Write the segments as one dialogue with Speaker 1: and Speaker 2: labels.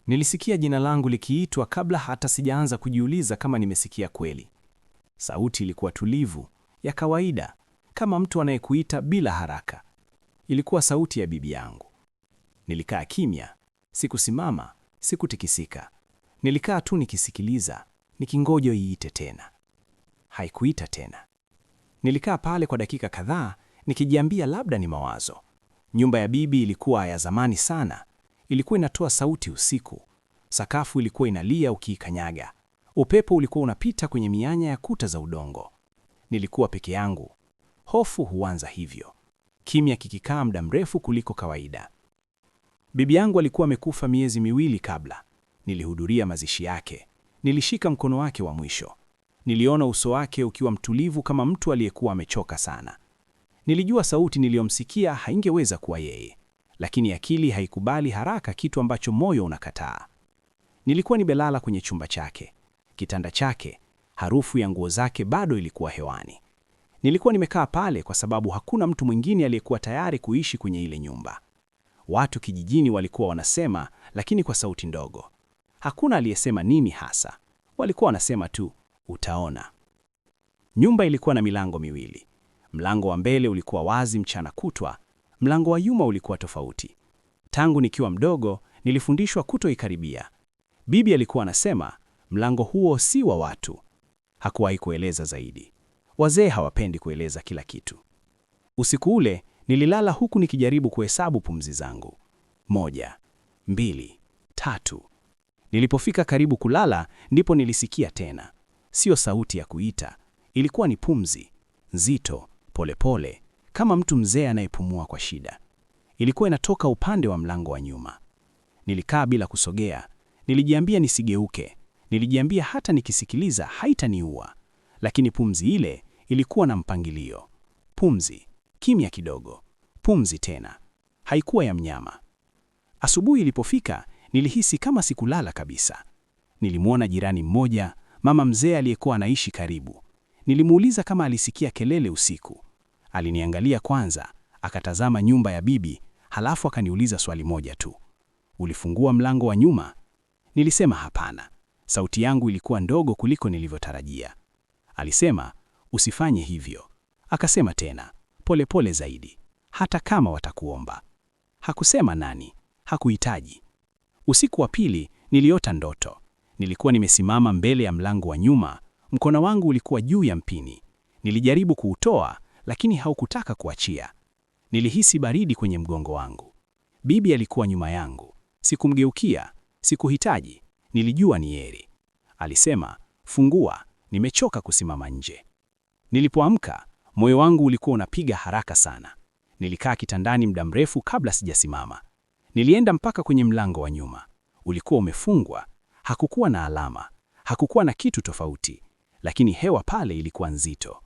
Speaker 1: Nilisikia jina langu likiitwa kabla hata sijaanza kujiuliza kama nimesikia kweli. Sauti ilikuwa tulivu, ya kawaida, kama mtu anayekuita bila haraka. Ilikuwa sauti ya bibi yangu. Nilikaa kimya, sikusimama, sikutikisika. Nilikaa tu nikisikiliza, nikingoja iite tena. Haikuita tena. Nilikaa pale kwa dakika kadhaa, nikijiambia labda ni mawazo. Nyumba ya bibi ilikuwa ya zamani sana. Ilikuwa inatoa sauti usiku. Sakafu ilikuwa inalia ukiikanyaga. Upepo ulikuwa unapita kwenye mianya ya kuta za udongo. Nilikuwa peke yangu. Hofu huanza hivyo. Kimya kikikaa muda mrefu kuliko kawaida. Bibi yangu alikuwa amekufa miezi miwili kabla. Nilihudhuria mazishi yake. Nilishika mkono wake wa mwisho. Niliona uso wake ukiwa mtulivu kama mtu aliyekuwa amechoka sana. Nilijua sauti niliyomsikia haingeweza kuwa yeye, lakini akili haikubali haraka kitu ambacho moyo unakataa. Nilikuwa nimelala kwenye chumba chake, kitanda chake, harufu ya nguo zake bado ilikuwa hewani. Nilikuwa nimekaa pale kwa sababu hakuna mtu mwingine aliyekuwa tayari kuishi kwenye ile nyumba. Watu kijijini walikuwa wanasema, lakini kwa sauti ndogo. Hakuna aliyesema nini hasa. Walikuwa wanasema tu, utaona. Nyumba ilikuwa na milango miwili. Mlango wa mbele ulikuwa wazi mchana kutwa, mlango wa nyuma ulikuwa tofauti. Tangu nikiwa mdogo, nilifundishwa kutoikaribia. Bibi alikuwa anasema, mlango huo si wa watu. Hakuwahi kueleza zaidi. Wazee hawapendi kueleza kila kitu. Usiku ule, nililala huku nikijaribu kuhesabu pumzi zangu. 1, 2, 3. Nilipofika karibu kulala, ndipo nilisikia tena. Sio sauti ya kuita, ilikuwa ni pumzi, nzito, polepole, kama mtu mzee anayepumua kwa shida. Ilikuwa inatoka upande wa mlango wa nyuma. Nilikaa bila kusogea. Nilijiambia nisigeuke. Nilijiambia hata nikisikiliza haitaniua. Lakini pumzi ile ilikuwa na mpangilio. Pumzi, kimya kidogo. Pumzi tena. Haikuwa ya mnyama. Asubuhi ilipofika, nilihisi kama sikulala kabisa. Nilimwona jirani mmoja, mama mzee aliyekuwa anaishi karibu. Nilimuuliza kama alisikia kelele usiku. Aliniangalia kwanza, akatazama nyumba ya bibi, halafu akaniuliza swali moja tu. Ulifungua mlango wa nyuma? Nilisema hapana. Sauti yangu ilikuwa ndogo kuliko nilivyotarajia. Alisema, usifanye hivyo. Akasema tena, pole pole zaidi, hata kama watakuomba. Hakusema nani, hakuhitaji. Usiku wa pili, niliota ndoto. Nilikuwa nimesimama mbele ya mlango wa nyuma, mkono wangu ulikuwa juu ya mpini. Nilijaribu kuutoa, lakini haukutaka kuachia. Nilihisi baridi kwenye mgongo wangu. Bibi alikuwa nyuma yangu. Sikumgeukia, sikuhitaji. Nilijua ni yeye. Alisema, fungua, nimechoka kusimama nje. Nilipoamka, moyo wangu ulikuwa unapiga haraka sana. Nilikaa kitandani muda mrefu kabla sijasimama. Nilienda mpaka kwenye mlango wa nyuma. Ulikuwa umefungwa, hakukuwa na alama, hakukuwa na kitu tofauti, lakini hewa pale ilikuwa nzito.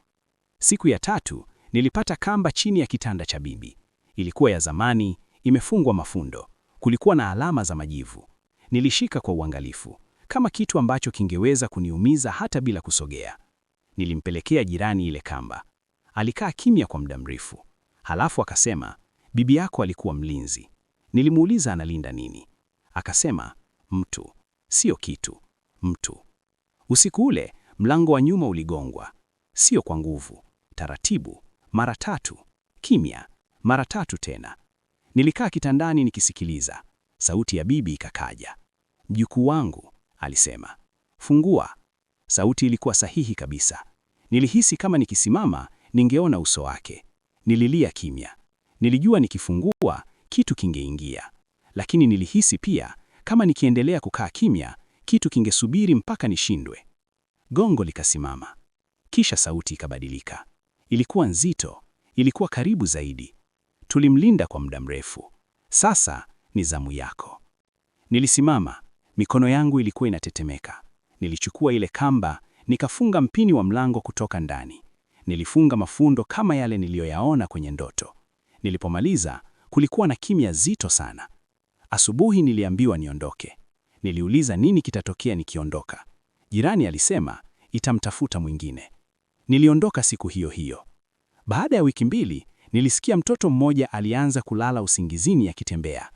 Speaker 1: Siku ya tatu, nilipata kamba chini ya kitanda cha bibi. Ilikuwa ya zamani, imefungwa mafundo. Kulikuwa na alama za majivu. Nilishika kwa uangalifu, kama kitu ambacho kingeweza kuniumiza hata bila kusogea. Nilimpelekea jirani ile kamba. Alikaa kimya kwa muda mrefu. Halafu akasema, bibi yako alikuwa mlinzi. Nilimuuliza analinda nini? Akasema, mtu, sio kitu, mtu. Usiku ule, mlango wa nyuma uligongwa. Sio kwa nguvu, taratibu, mara 3, kimya, mara 3 tena. Nilikaa kitandani nikisikiliza. Sauti ya bibi ikakaja. Mjukuu wangu, alisema. Fungua. Sauti ilikuwa sahihi kabisa. Nilihisi kama nikisimama, ningeona uso wake. Nililia kimya. Nilijua nikifungua, kitu kingeingia. Lakini nilihisi pia, kama nikiendelea kukaa kimya, kitu kingesubiri mpaka nishindwe. Gongo likasimama. Kisha sauti ikabadilika. Ilikuwa nzito, ilikuwa karibu zaidi. Tulimlinda kwa muda mrefu. Sasa ni zamu yako. Nilisimama, mikono yangu ilikuwa inatetemeka. Nilichukua ile kamba, nikafunga mpini wa mlango kutoka ndani. Nilifunga mafundo kama yale niliyoyaona kwenye ndoto. Nilipomaliza, kulikuwa na kimya zito sana. Asubuhi niliambiwa niondoke. Niliuliza nini kitatokea nikiondoka. Jirani alisema, itamtafuta mwingine. Niliondoka siku hiyo hiyo. Baada ya wiki 2, nilisikia mtoto mmoja alianza kulala usingizini akitembea.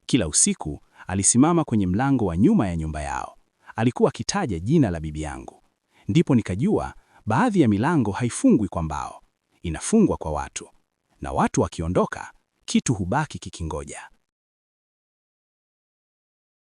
Speaker 1: Kila usiku Alisimama kwenye mlango wa nyuma ya nyumba yao. Alikuwa akitaja jina la bibi yangu. Ndipo nikajua baadhi ya milango haifungwi kwa mbao, inafungwa kwa watu, na watu wakiondoka, kitu hubaki kikingoja.